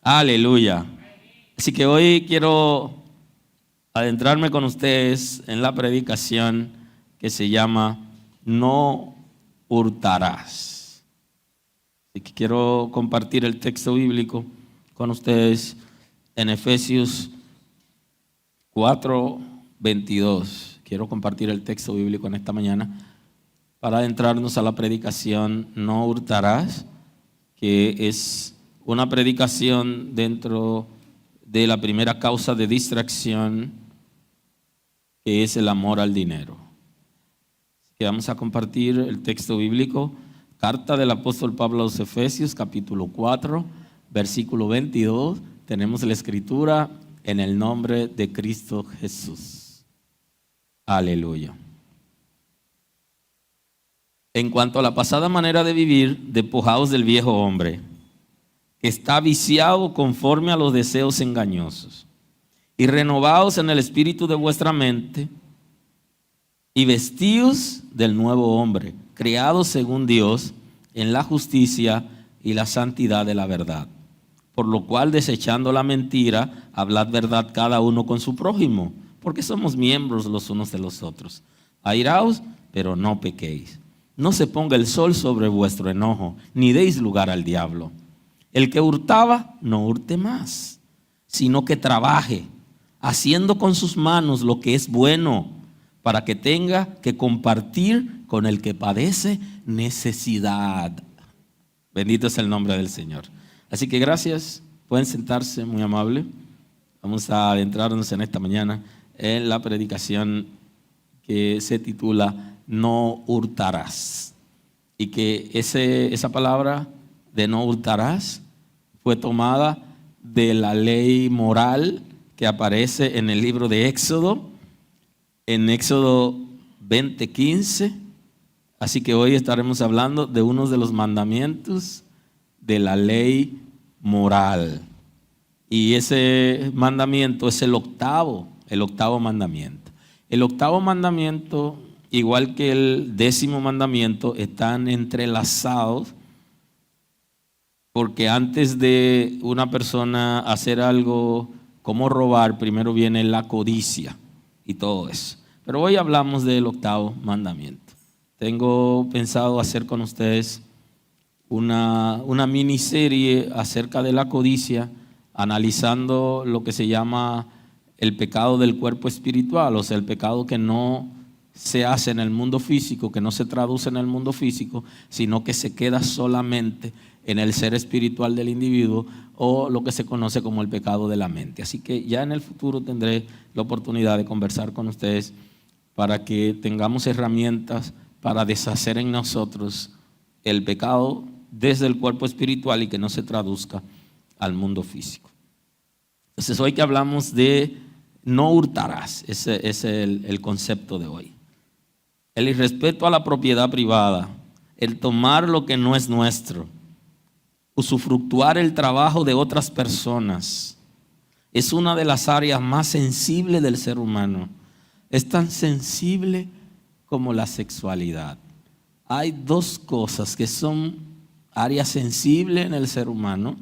Aleluya. Así que hoy quiero adentrarme con ustedes en la predicación que se llama No hurtarás. Así que quiero compartir el texto bíblico con ustedes en Efesios 4:22. Quiero compartir el texto bíblico en esta mañana para adentrarnos a la predicación No hurtarás, que es una predicación dentro de la primera causa de distracción, que es el amor al dinero. Así que vamos a compartir el texto bíblico, carta del apóstol Pablo a los Efesios, capítulo 4, versículo 22. Tenemos la escritura: en el nombre de Cristo Jesús. Aleluya. En cuanto a la pasada manera de vivir, despojaos del viejo hombre, que está viciado conforme a los deseos engañosos, y renovaos en el espíritu de vuestra mente, y vestíos del nuevo hombre, creado según Dios, en la justicia y la santidad de la verdad. Por lo cual, desechando la mentira, hablad verdad cada uno con su prójimo, porque somos miembros los unos de los otros. Airaos, pero no pequéis. No se ponga el sol sobre vuestro enojo, ni deis lugar al diablo. El que hurtaba, no hurte más, sino que trabaje, haciendo con sus manos lo que es bueno, para que tenga que compartir con el que padece necesidad. Bendito es el nombre del Señor. Así que gracias, pueden sentarse, muy amable. Vamos a adentrarnos en esta mañana en la predicación que se titula No hurtarás. Y que esa palabra de no hurtarás fue tomada de la ley moral que aparece en el libro de Éxodo, en Éxodo 20:15. Así que hoy estaremos hablando de uno de los mandamientos de la ley moral. Y ese mandamiento es el octavo mandamiento. El octavo mandamiento, igual que el 10º mandamiento, están entrelazados, porque antes de una persona hacer algo como robar, primero viene la codicia y todo eso. Pero hoy hablamos del octavo mandamiento. Tengo pensado hacer con ustedes una miniserie acerca de la codicia, analizando lo que se llama el pecado del cuerpo espiritual, o sea, el pecado que no se hace en el mundo físico, que no se traduce en el mundo físico, sino que se queda solamente en el ser espiritual del individuo, o lo que se conoce como el pecado de la mente. Así que ya en el futuro tendré la oportunidad de conversar con ustedes para que tengamos herramientas para deshacer en nosotros el pecado desde el cuerpo espiritual y que no se traduzca al mundo físico. Entonces, hoy que hablamos de no hurtarás, ese es el concepto de hoy. El irrespeto a la propiedad privada, el tomar lo que no es nuestro, usufructuar el trabajo de otras personas, es una de las áreas más sensibles del ser humano. Es tan sensible como la sexualidad. Hay dos cosas que son áreas sensibles en el ser humano.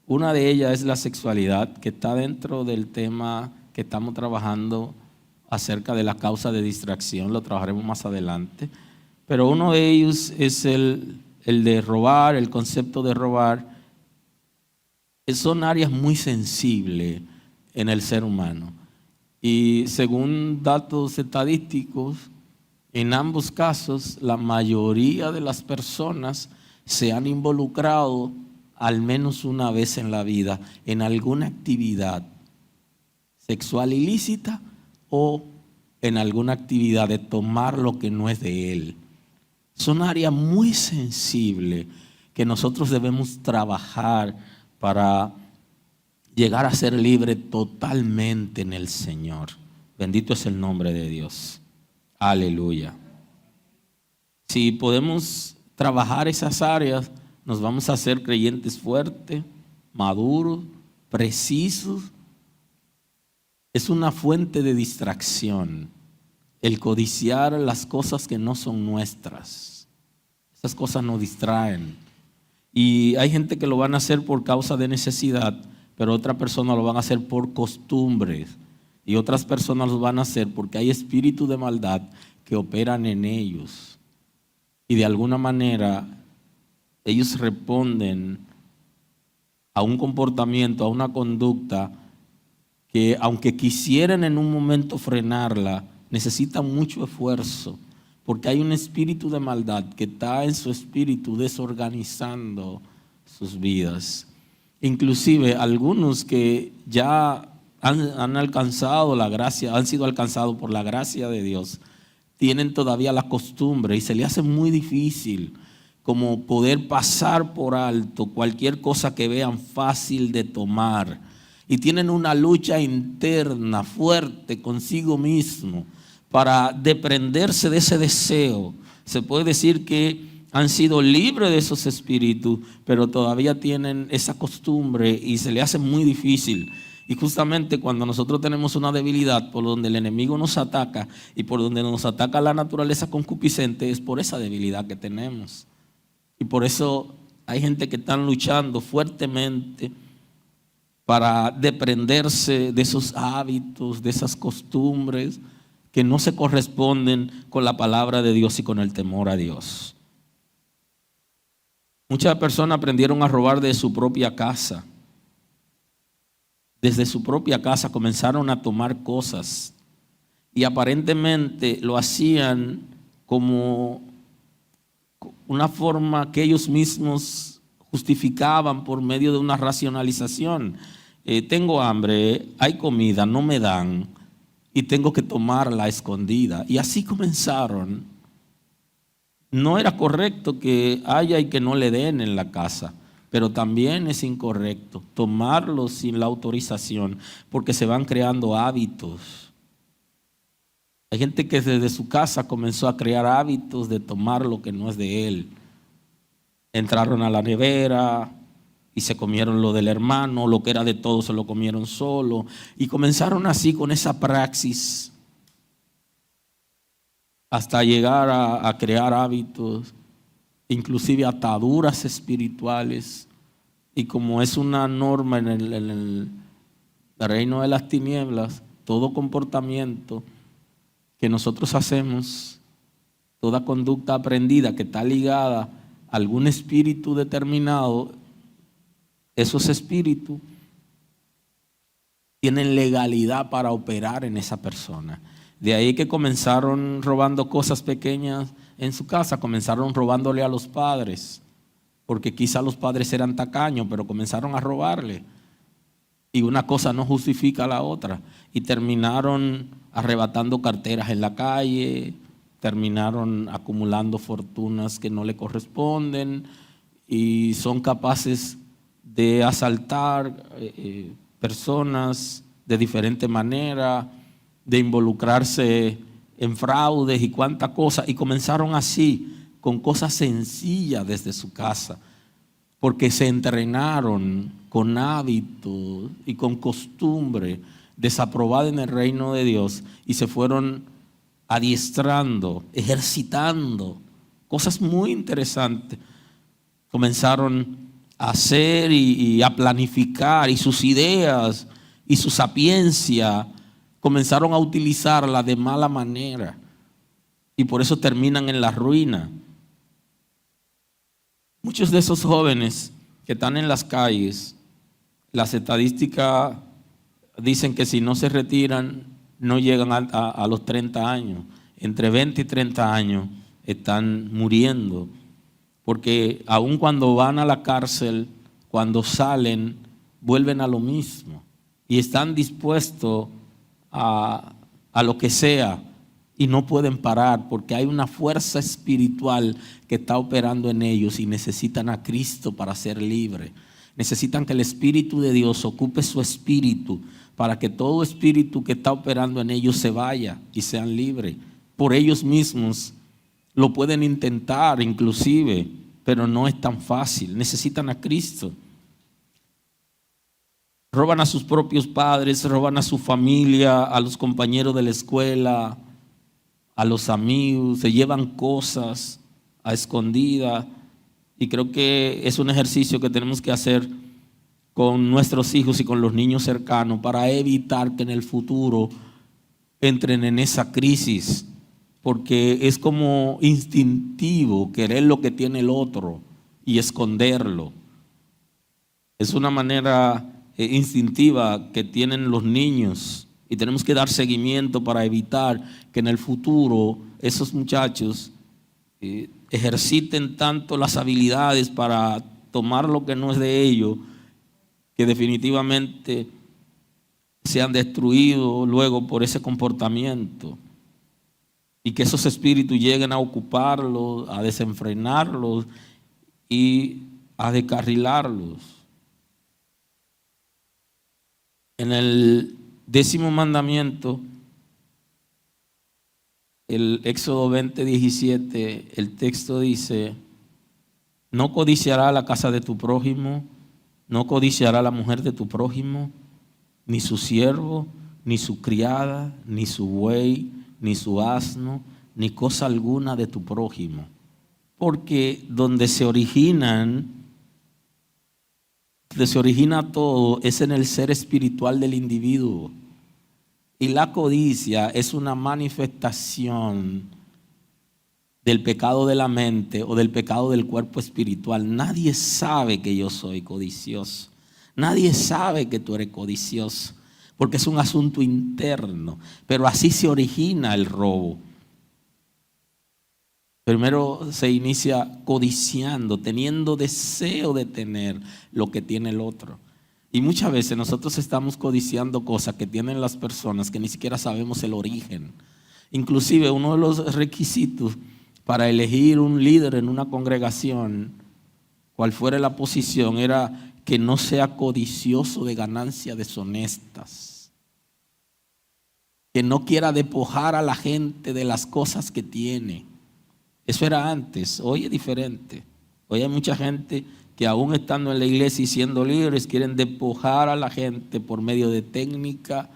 Una de ellas es la sexualidad, que está dentro del tema que estamos trabajando acerca de la causa de distracción. Lo trabajaremos más adelante. Pero uno de ellos es el de robar, el concepto de robar. Son áreas muy sensibles en el ser humano. Y según datos estadísticos, en ambos casos, la mayoría de las personas se han involucrado al menos una vez en la vida en alguna actividad sexual ilícita o en alguna actividad de tomar lo que no es de él. Son áreas muy sensibles que nosotros debemos trabajar para llegar a ser libres totalmente en el Señor. Bendito es el nombre de Dios. Aleluya. Si podemos trabajar esas áreas, nos vamos a hacer creyentes fuertes, maduros, precisos. Es una fuente de distracción el codiciar las cosas que no son nuestras. Esas cosas nos distraen. Y hay gente que lo van a hacer por causa de necesidad, pero otras personas lo van a hacer por costumbres y otras personas lo van a hacer porque hay espíritus de maldad que operan en ellos y de alguna manera ellos responden a un comportamiento, a una conducta que aunque quisieran en un momento frenarla, necesitan mucho esfuerzo, porque hay un espíritu de maldad que está en su espíritu desorganizando sus vidas. Inclusive algunos que ya han alcanzado la gracia, han sido alcanzados por la gracia de Dios, tienen todavía la costumbre y se les hace muy difícil como poder pasar por alto cualquier cosa que vean fácil de tomar. Y tienen una lucha interna fuerte consigo mismo para desprenderse de ese deseo. Se puede decir que han sido libres de esos espíritus, pero todavía tienen esa costumbre y se les hace muy difícil. Y justamente cuando nosotros tenemos una debilidad por donde el enemigo nos ataca y por donde nos ataca la naturaleza concupiscente, es por esa debilidad que tenemos. Y por eso hay gente que están luchando fuertemente para desprenderse de esos hábitos, de esas costumbres que no se corresponden con la palabra de Dios y con el temor a Dios. Muchas personas aprendieron a robar de su propia casa. Desde su propia casa comenzaron a tomar cosas y aparentemente lo hacían como una forma que ellos mismos justificaban por medio de una racionalización. Tengo hambre, hay comida, no me dan y tengo que tomarla a escondida. Y así comenzaron. No era correcto que haya y que no le den en la casa, pero también es incorrecto tomarlo sin la autorización porque se van creando hábitos. Hay gente que desde su casa comenzó a crear hábitos de tomar lo que no es de él. Entraron a la nevera y se comieron lo del hermano, lo que era de todos se lo comieron solo. Y comenzaron así con esa praxis hasta llegar a crear hábitos, inclusive ataduras espirituales. Y como es una norma en el reino de las tinieblas, todo comportamiento que nosotros hacemos, toda conducta aprendida que está ligada a algún espíritu determinado, esos espíritus tienen legalidad para operar en esa persona. De ahí que comenzaron robando cosas pequeñas en su casa, comenzaron robándole a los padres, porque quizá los padres eran tacaños, pero comenzaron a robarle. Y una cosa no justifica a la otra. Y terminaron arrebatando carteras en la calle, terminaron acumulando fortunas que no le corresponden y son capaces de asaltar personas de diferente manera, de involucrarse en fraudes y cuánta cosa. Y comenzaron así, con cosas sencillas desde su casa, porque se entrenaron con hábitos y con costumbre desaprobada en el reino de Dios y se fueron adiestrando, ejercitando cosas muy interesantes. Comenzaron a hacer y a planificar, y sus ideas y su sapiencia comenzaron a utilizarla de mala manera y por eso terminan en la ruina. Muchos de esos jóvenes que están en las calles, las estadísticas dicen que si no se retiran no llegan a los 30 años. Entre 20 y 30 años están muriendo, porque aun cuando van a la cárcel, cuando salen, vuelven a lo mismo y están dispuestos a lo que sea y no pueden parar porque hay una fuerza espiritual que está operando en ellos y necesitan a Cristo para ser libres. Necesitan que el Espíritu de Dios ocupe su espíritu para que todo espíritu que está operando en ellos se vaya y sean libres. Por ellos mismos lo pueden intentar inclusive, pero no es tan fácil. Necesitan a Cristo. Roban a sus propios padres, roban a su familia, a los compañeros de la escuela, a los amigos, se llevan cosas a escondida. Y creo que es un ejercicio que tenemos que hacer con nuestros hijos y con los niños cercanos para evitar que en el futuro entren en esa crisis, porque es como instintivo querer lo que tiene el otro y esconderlo. Es una manera instintiva que tienen los niños y tenemos que dar seguimiento para evitar que en el futuro esos muchachos ejerciten tanto las habilidades para tomar lo que no es de ellos, que definitivamente sean destruidos luego por ese comportamiento y que esos espíritus lleguen a ocuparlos, a desenfrenarlos y a descarrilarlos. En el 10º mandamiento, el Éxodo 20:17, el texto dice: no codiciará la casa de tu prójimo, no codiciará la mujer de tu prójimo, ni su siervo, ni su criada, ni su buey, ni su asno, ni cosa alguna de tu prójimo. Porque donde se origina todo es en el ser espiritual del individuo. Y la codicia es una manifestación del pecado de la mente o del pecado del cuerpo espiritual. Nadie sabe que yo soy codicioso. Nadie sabe que tú eres codicioso, porque es un asunto interno. Pero así se origina el robo. Primero se inicia codiciando, teniendo deseo de tener lo que tiene el otro. Y muchas veces nosotros estamos codiciando cosas que tienen las personas que ni siquiera sabemos el origen. Inclusive uno de los requisitos para elegir un líder en una congregación, cual fuera la posición, era que no sea codicioso de ganancias deshonestas, que no quiera despojar a la gente de las cosas que tiene. Eso era antes, hoy es diferente. Hoy hay mucha gente que aún estando en la iglesia y siendo líderes quieren despojar a la gente por medio de técnica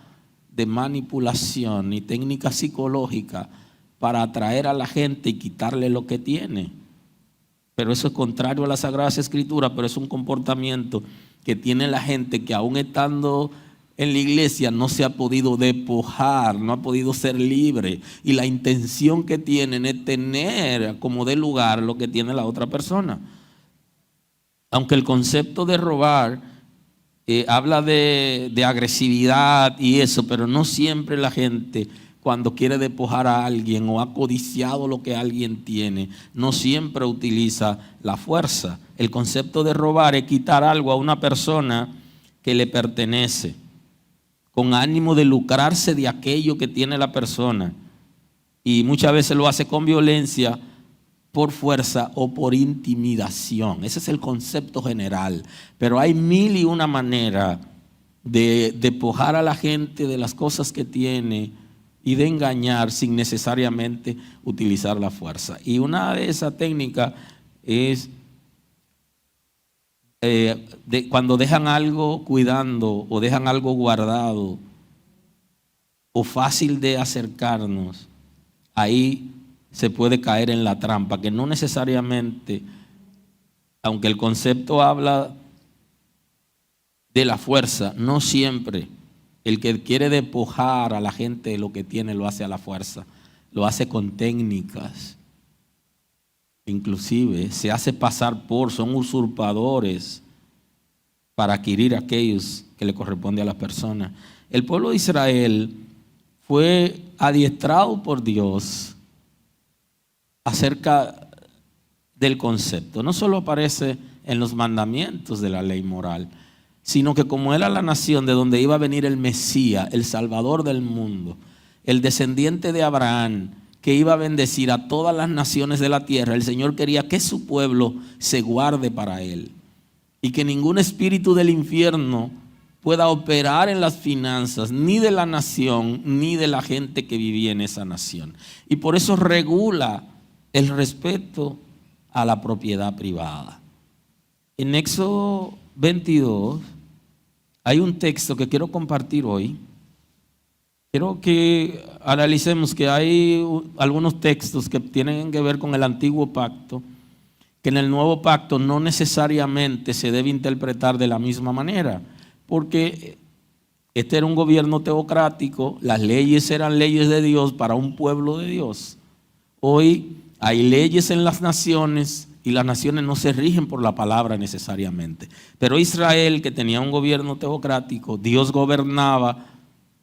de manipulación y técnica psicológica para atraer a la gente y quitarle lo que tiene. Pero eso es contrario a la Sagrada Escritura, pero es un comportamiento que tiene la gente que aún estando en la iglesia no se ha podido despojar, no ha podido ser libre. Y la intención que tienen es tener como de lugar lo que tiene la otra persona. Aunque el concepto de robar habla de agresividad y eso, pero no siempre la gente, cuando quiere despojar a alguien o ha codiciado lo que alguien tiene, no siempre utiliza la fuerza. El concepto de robar es quitar algo a una persona que le pertenece, con ánimo de lucrarse de aquello que tiene la persona. Y muchas veces lo hace con violencia, por fuerza o por intimidación. Ese es el concepto general. Pero hay 1001 maneras de despojar a la gente de las cosas que tiene y de engañar sin necesariamente utilizar la fuerza. Y una de esas técnicas es cuando dejan algo cuidando o dejan algo guardado o fácil de acercarnos, ahí se puede caer en la trampa, que no necesariamente, aunque el concepto habla de la fuerza, no siempre el que quiere despojar a la gente de lo que tiene lo hace a la fuerza, lo hace con técnicas. Inclusive se hace pasar son usurpadores para adquirir aquellos que le corresponde a las personas. El pueblo de Israel fue adiestrado por Dios acerca del concepto. No solo aparece en los mandamientos de la ley moral, sino que como era la nación de donde iba a venir el Mesías, el Salvador del mundo, el descendiente de Abraham, que iba a bendecir a todas las naciones de la tierra, el Señor quería que su pueblo se guarde para Él y que ningún espíritu del infierno pueda operar en las finanzas ni de la nación ni de la gente que vivía en esa nación. Y por eso regula el respeto a la propiedad privada. En Éxodo 22 hay un texto que quiero compartir hoy. Quiero que analicemos que hay algunos textos que tienen que ver con el antiguo pacto, que en el nuevo pacto no necesariamente se debe interpretar de la misma manera, porque este era un gobierno teocrático, las leyes eran leyes de Dios para un pueblo de Dios. Hoy hay leyes en las naciones y las naciones no se rigen por la palabra necesariamente. Pero Israel, que tenía un gobierno teocrático, Dios gobernaba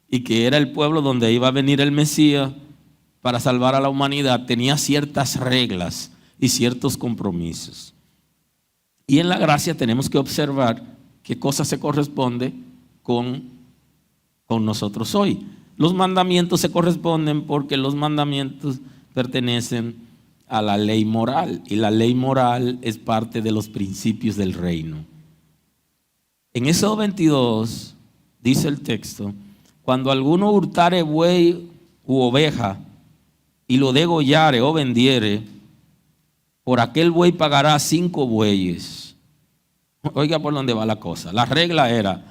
y que era el pueblo donde iba a venir el Mesías para salvar a la humanidad, tenía ciertas reglas y ciertos compromisos. Y en la gracia tenemos que observar qué cosa se corresponde con nosotros hoy. Los mandamientos se corresponden porque los mandamientos pertenecen a la ley moral, y la ley moral es parte de los principios del reino. En Éxodo 22 dice el texto: cuando alguno hurtare buey u oveja y lo degollare o vendiere, por aquel buey pagará 5 bueyes. Oiga por dónde va la cosa. La regla era,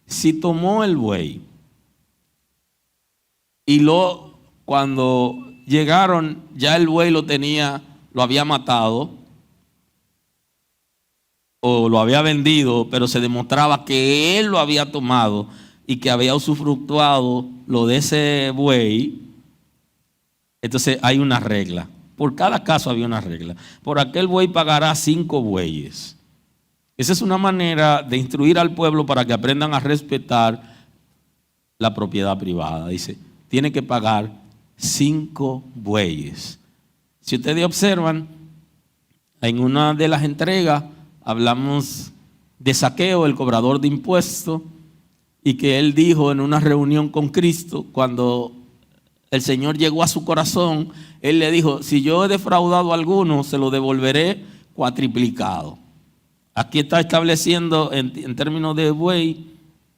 si tomó el buey y cuando llegaron, ya el buey lo había matado o lo había vendido, pero se demostraba que él lo había tomado y que había usufructuado lo de ese buey. Entonces hay una regla. Por cada caso había una regla. Por aquel buey pagará 5 bueyes. Esa es una manera de instruir al pueblo para que aprendan a respetar la propiedad privada. Dice, tiene que pagar 5 bueyes. Si ustedes observan, en una de las entregas hablamos de Zaqueo, el cobrador de impuestos, y que él dijo en una reunión con Cristo, cuando el Señor llegó a su corazón, él le dijo, si yo he defraudado a alguno, se lo devolveré cuatriplicado. Aquí está estableciendo en términos de buey,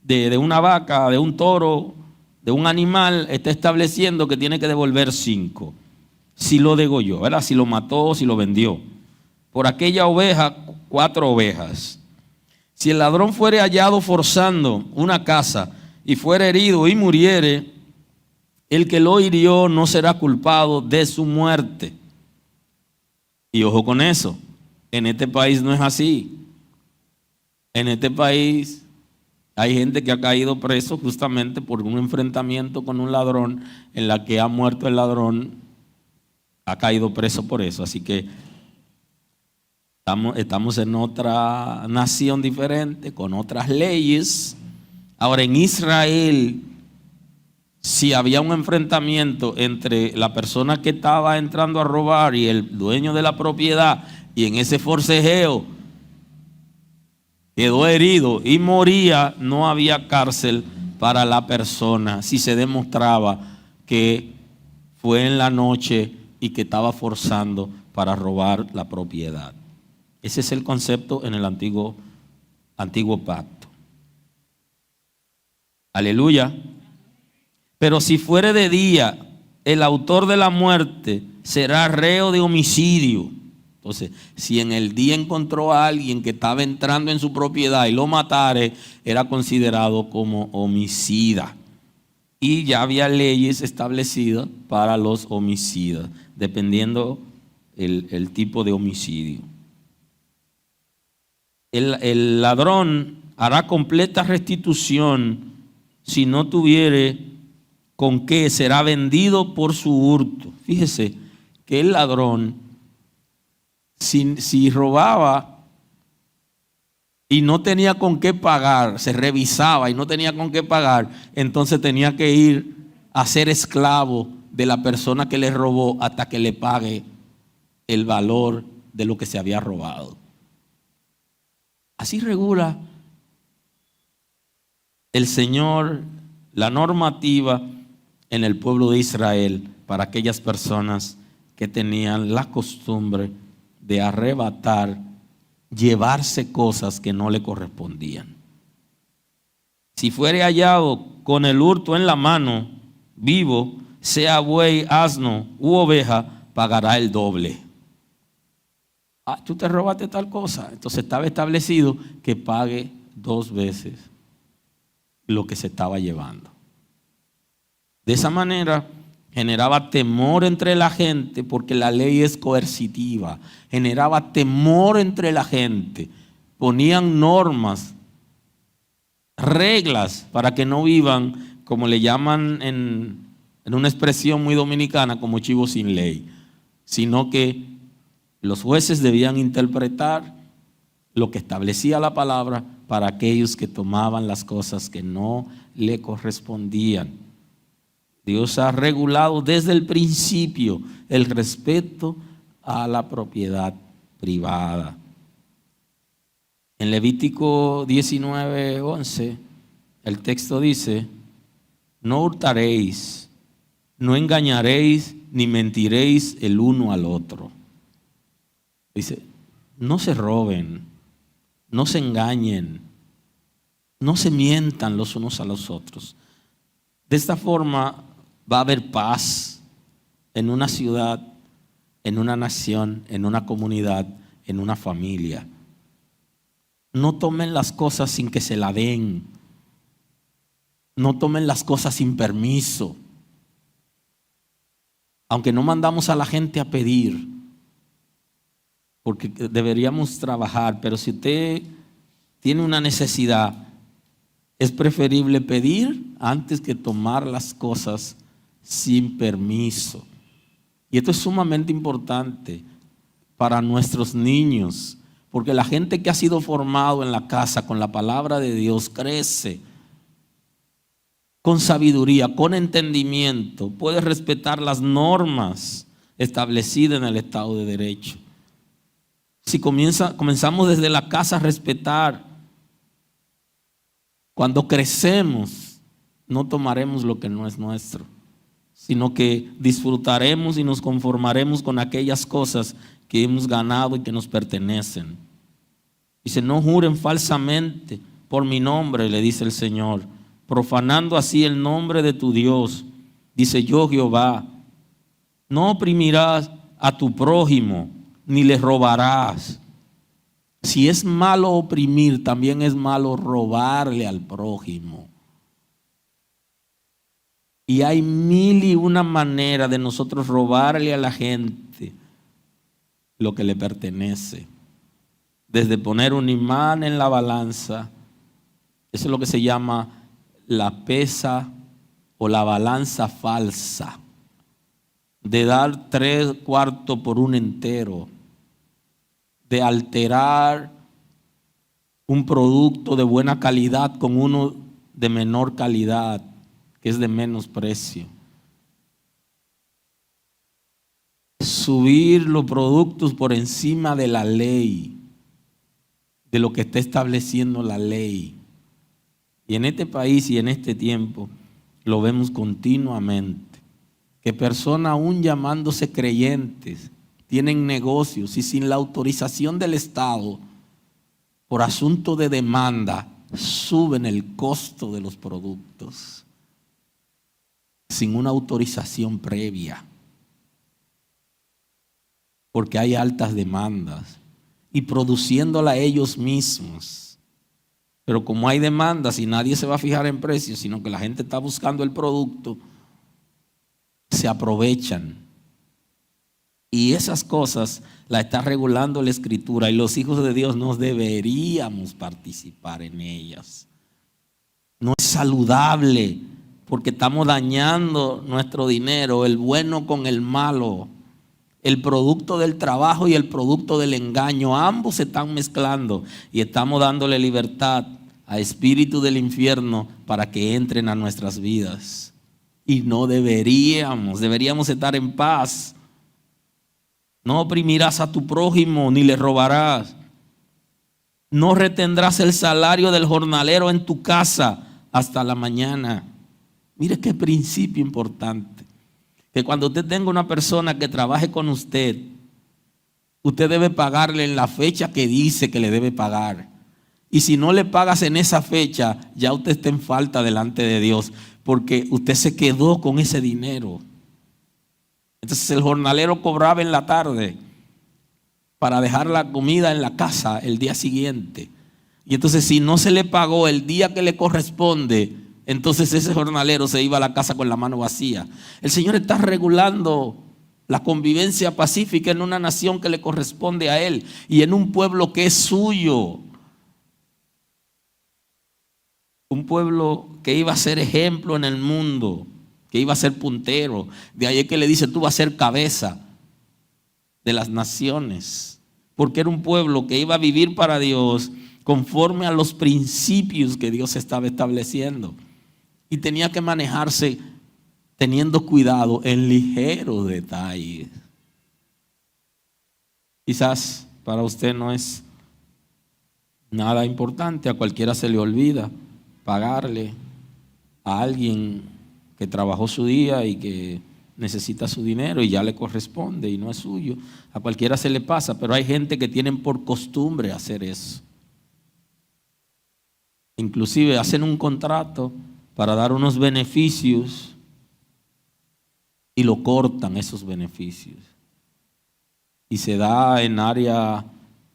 de una vaca, de un toro, de un animal, está estableciendo que tiene que devolver 5. Si lo degolló, ¿verdad? Si lo mató, si lo vendió. Por aquella oveja, 4 ovejas. Si el ladrón fuere hallado forzando una casa y fuere herido y muriere, el que lo hirió no será culpado de su muerte. Y ojo con eso, en este país no es así. En este país hay gente que ha caído preso justamente por un enfrentamiento con un ladrón, en la que ha muerto el ladrón, ha caído preso por eso. Así que estamos en otra nación diferente, con otras leyes. Ahora, en Israel, si había un enfrentamiento entre la persona que estaba entrando a robar y el dueño de la propiedad, y en ese forcejeo quedó herido y moría, no había cárcel para la persona si se demostraba que fue en la noche y que estaba forzando para robar la propiedad. Ese es el concepto en el antiguo pacto. Aleluya. Pero si fuere de día, el autor de la muerte será reo de homicidio. Entonces, si en el día encontró a alguien que estaba entrando en su propiedad y lo matare, era considerado como homicida. Y ya había leyes establecidas para los homicidas, dependiendo el tipo de homicidio. El ladrón hará completa restitución si no tuviere con qué, será vendido por su hurto. Fíjese que el ladrón, si robaba y no tenía con qué pagar, se revisaba y no tenía con qué pagar, entonces tenía que ir a ser esclavo de la persona que le robó hasta que le pague el valor de lo que se había robado. Así regula el Señor la normativa en el pueblo de Israel para aquellas personas que tenían la costumbre de arrebatar, llevarse cosas que no le correspondían. Si fuere hallado con el hurto en la mano, vivo, sea buey, asno u oveja, pagará el doble. Tú te robaste tal cosa. Entonces estaba establecido que pague 2 veces lo que se estaba llevando. De esa manera, generaba temor entre la gente porque la ley es coercitiva, generaba temor entre la gente, ponían normas, reglas para que no vivan, como le llaman en una expresión muy dominicana, como chivo sin ley, sino que los jueces debían interpretar lo que establecía la palabra para aquellos que tomaban las cosas que no le correspondían. Dios ha regulado desde el principio el respeto a la propiedad privada. En Levítico 19:11, el texto dice: no hurtaréis, no engañaréis, ni mentiréis el uno al otro. Dice, no se roben, no se engañen, no se mientan los unos a los otros. De esta forma va a haber paz en una ciudad, en una nación, en una comunidad, en una familia. No tomen las cosas sin que se la den. No tomen las cosas sin permiso. Aunque no mandamos a la gente a pedir, porque deberíamos trabajar, pero si usted tiene una necesidad, es preferible pedir antes que tomar las cosas sin permiso. Y esto es sumamente importante para nuestros niños, porque la gente que ha sido formado en la casa con la palabra de Dios crece con sabiduría, con entendimiento, puede respetar las normas establecidas en el Estado de Derecho. Si comenzamos desde la casa a respetar, cuando crecemos, no tomaremos lo que no es nuestro, sino que disfrutaremos y nos conformaremos con aquellas cosas que hemos ganado y que nos pertenecen. Dice, no juren falsamente por mi nombre, le dice el Señor, profanando así el nombre de tu Dios. Dice, yo Jehová, no oprimirás a tu prójimo, ni le robarás. Si es malo oprimir, también es malo robarle al prójimo. Y hay mil y una manera de nosotros robarle a la gente lo que le pertenece. Desde poner un imán en la balanza, eso es lo que se llama la pesa o la balanza falsa, de dar 3/4 por un entero, de alterar un producto de buena calidad con uno de menor calidad, que es de menos precio. Subir los productos por encima de la ley, de lo que está estableciendo la ley. Y en este país y en este tiempo lo vemos continuamente, que personas aún llamándose creyentes tienen negocios y sin la autorización del Estado, por asunto de demanda, suben el costo de los productos sin una autorización previa, porque hay altas demandas, y produciéndola ellos mismos. Pero como hay demandas y nadie se va a fijar en precios, sino que la gente está buscando el producto, se aprovechan. Y esas cosas las está regulando la Escritura, y los hijos de Dios no deberíamos participar en ellas. No es saludable, porque estamos dañando nuestro dinero, el bueno con el malo, el producto del trabajo y el producto del engaño. Ambos se están mezclando y estamos dándole libertad a espíritus del infierno para que entren a nuestras vidas. Y no deberíamos estar en paz. No oprimirás a tu prójimo ni le robarás. No retendrás el salario del jornalero en tu casa hasta la mañana. Mire qué principio importante. Que cuando usted tenga una persona que trabaje con usted, usted debe pagarle en la fecha que dice que le debe pagar. Y si no le pagas en esa fecha, ya usted está en falta delante de Dios, porque usted se quedó con ese dinero. Entonces el jornalero cobraba en la tarde para dejar la comida en la casa el día siguiente. Y entonces si no se le pagó el día que le corresponde, entonces ese jornalero se iba a la casa con la mano vacía. El Señor está regulando la convivencia pacífica en una nación que le corresponde a Él y en un pueblo que es suyo. Un pueblo que iba a ser ejemplo en el mundo, que iba a ser puntero. De ahí es que le dice, tú vas a ser cabeza de las naciones. Porque era un pueblo que iba a vivir para Dios conforme a los principios que Dios estaba estableciendo. Y tenía que manejarse teniendo cuidado en ligeros detalles. Quizás para usted no es nada importante, a cualquiera se le olvida pagarle a alguien que trabajó su día y que necesita su dinero y ya le corresponde y no es suyo. A cualquiera se le pasa, pero hay gente que tienen por costumbre hacer eso. Inclusive hacen un contrato para dar unos beneficios y lo cortan esos beneficios. Y se da en área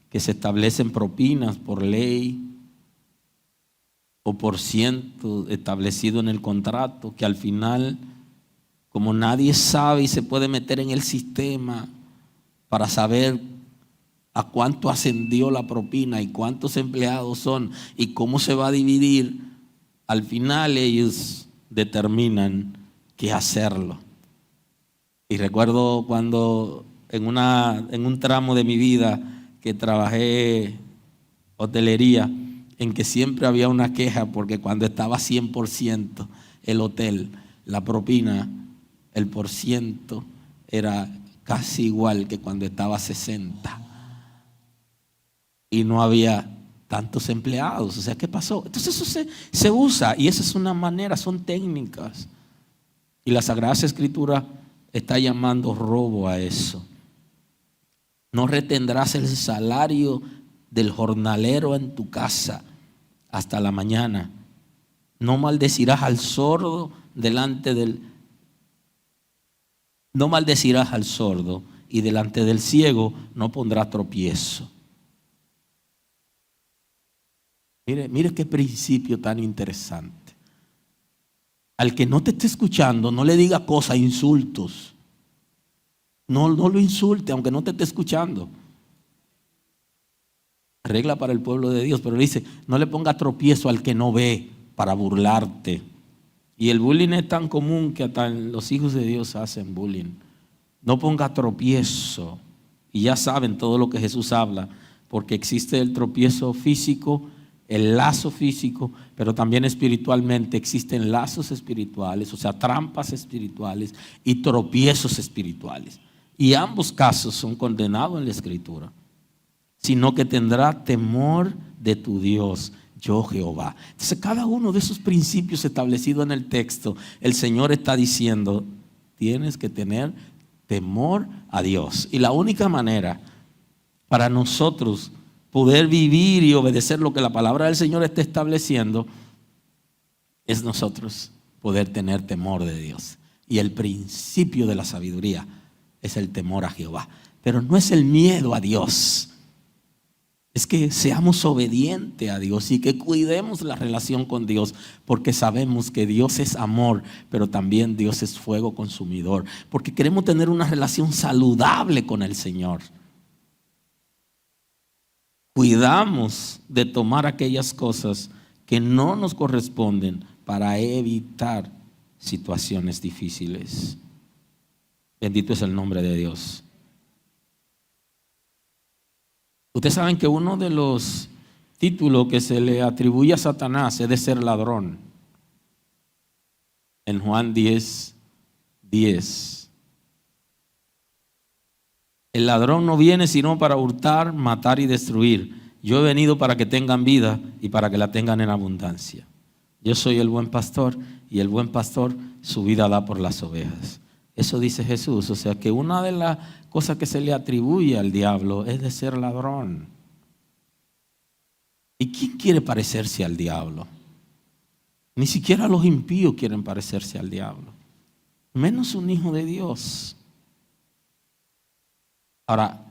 que se establecen propinas por ley o por ciento establecido en el contrato, que al final, como nadie sabe y se puede meter en el sistema para saber a cuánto ascendió la propina y cuántos empleados son y cómo se va a dividir, al final ellos determinan qué hacerlo. Y recuerdo cuando en un tramo de mi vida que trabajé hotelería, en que siempre había una queja porque cuando estaba 100% el hotel, la propina, el porciento era casi igual que cuando estaba 60%. Y no había tantos empleados. O sea, ¿qué pasó? Entonces eso se usa y esa es una manera, son técnicas. Y la Sagrada Escritura está llamando robo a eso. No retendrás el salario del jornalero en tu casa hasta la mañana. No maldecirás al sordo no maldecirás al sordo y delante del ciego no pondrás tropiezo. Mire qué principio tan interesante. Al que no te esté escuchando, no le diga cosas, insultos. No lo insulte, aunque no te esté escuchando. Regla para el pueblo de Dios, pero dice, no le ponga tropiezo al que no ve para burlarte. Y el bullying es tan común que hasta los hijos de Dios hacen bullying. No ponga tropiezo. Y ya saben todo lo que Jesús habla, porque existe el tropiezo físico, el lazo físico, pero también espiritualmente existen lazos espirituales, o sea, trampas espirituales y tropiezos espirituales. Y ambos casos son condenados en la Escritura. Sino que tendrá temor de tu Dios, yo Jehová. Entonces, cada uno de esos principios establecidos en el texto, el Señor está diciendo, tienes que tener temor a Dios. Y la única manera para nosotros poder vivir y obedecer lo que la palabra del Señor está estableciendo es nosotros poder tener temor de Dios. Y el principio de la sabiduría es el temor a Jehová. Pero no es el miedo a Dios. Es que seamos obedientes a Dios y que cuidemos la relación con Dios, porque sabemos que Dios es amor, pero también Dios es fuego consumidor, porque queremos tener una relación saludable con el Señor. Cuidamos de tomar aquellas cosas que no nos corresponden para evitar situaciones difíciles. Bendito es el nombre de Dios. Ustedes saben que uno de los títulos que se le atribuye a Satanás es de ser ladrón. En Juan 10:10. El ladrón no viene sino para hurtar, matar y destruir. Yo he venido para que tengan vida y para que la tengan en abundancia. Yo soy el buen pastor y el buen pastor su vida da por las ovejas. Eso dice Jesús. O sea que una de las cosas que se le atribuye al diablo es de ser ladrón. ¿Y quién quiere parecerse al diablo? Ni siquiera los impíos quieren parecerse al diablo. Menos un hijo de Dios. Ahora,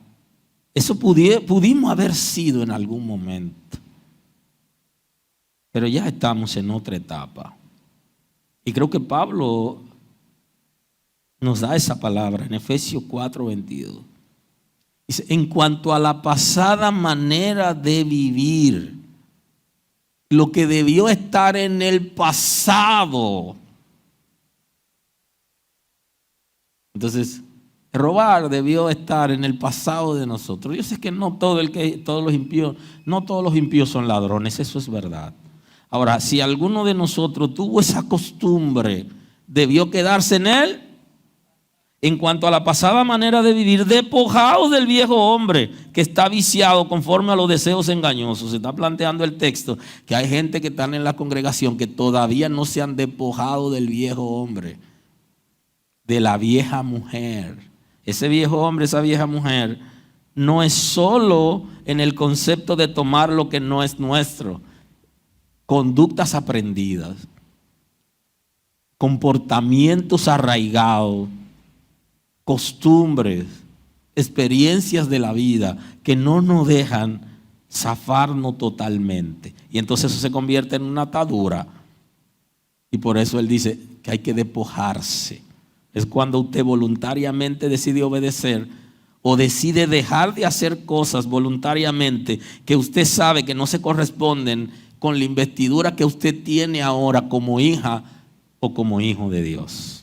eso pudimos haber sido en algún momento. Pero ya estamos en otra etapa. Y creo que Pablo nos da esa palabra en Efesios 4:22. Dice, en cuanto a la pasada manera de vivir, lo que debió estar en el pasado. Entonces, robar debió estar en el pasado de nosotros. Yo sé que no todos los impíos son ladrones, eso es verdad. Ahora, si alguno de nosotros tuvo esa costumbre, debió quedarse en él. En cuanto a la pasada manera de vivir, despojados del viejo hombre que está viciado conforme a los deseos engañosos. Se está planteando el texto que hay gente que están en la congregación que todavía no se han despojado del viejo hombre, de la vieja mujer. Ese viejo hombre, esa vieja mujer, no es solo en el concepto de tomar lo que no es nuestro. Conductas aprendidas, comportamientos arraigados, costumbres, experiencias de la vida que no nos dejan zafarnos totalmente. Y entonces eso se convierte en una atadura. Y por eso él dice que hay que despojarse. Es cuando usted voluntariamente decide obedecer o decide dejar de hacer cosas voluntariamente que usted sabe que no se corresponden con la investidura que usted tiene ahora como hija o como hijo de Dios.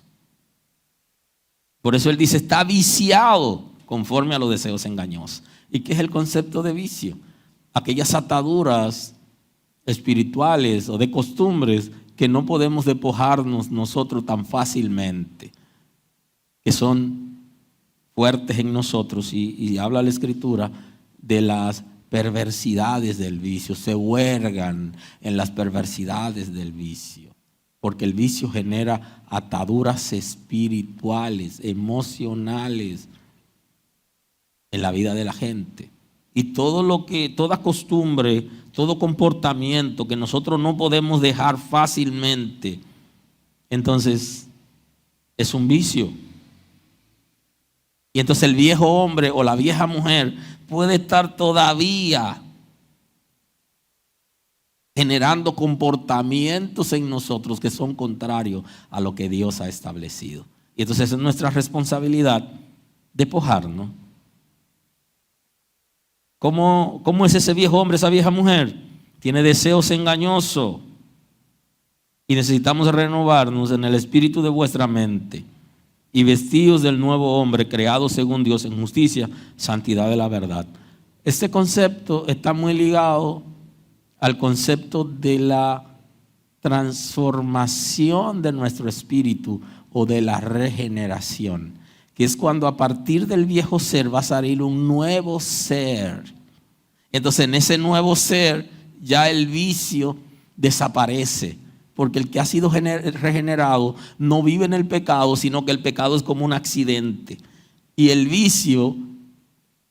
Por eso él dice, está viciado conforme a los deseos engañosos. ¿Y qué es el concepto de vicio? Aquellas ataduras espirituales o de costumbres que no podemos despojarnos nosotros tan fácilmente, que son fuertes en nosotros. Y habla la Escritura de las perversidades del vicio, se huergan en las perversidades del vicio. Porque el vicio genera ataduras espirituales, emocionales en la vida de la gente. Y toda costumbre, todo comportamiento que nosotros no podemos dejar fácilmente, entonces es un vicio. Y entonces el viejo hombre o la vieja mujer puede estar todavía generando comportamientos en nosotros que son contrarios a lo que Dios ha establecido. Y entonces es nuestra responsabilidad despojarnos. ¿Cómo es ese viejo hombre, esa vieja mujer? Tiene deseos engañosos y necesitamos renovarnos en el espíritu de vuestra mente y vestidos del nuevo hombre creado según Dios en justicia, santidad de la verdad. Este concepto está muy ligado al concepto de la transformación de nuestro espíritu o de la regeneración, que es cuando a partir del viejo ser va a salir un nuevo ser. Entonces en ese nuevo ser ya el vicio desaparece, porque el que ha sido regenerado no vive en el pecado, sino que el pecado es como un accidente. Y el vicio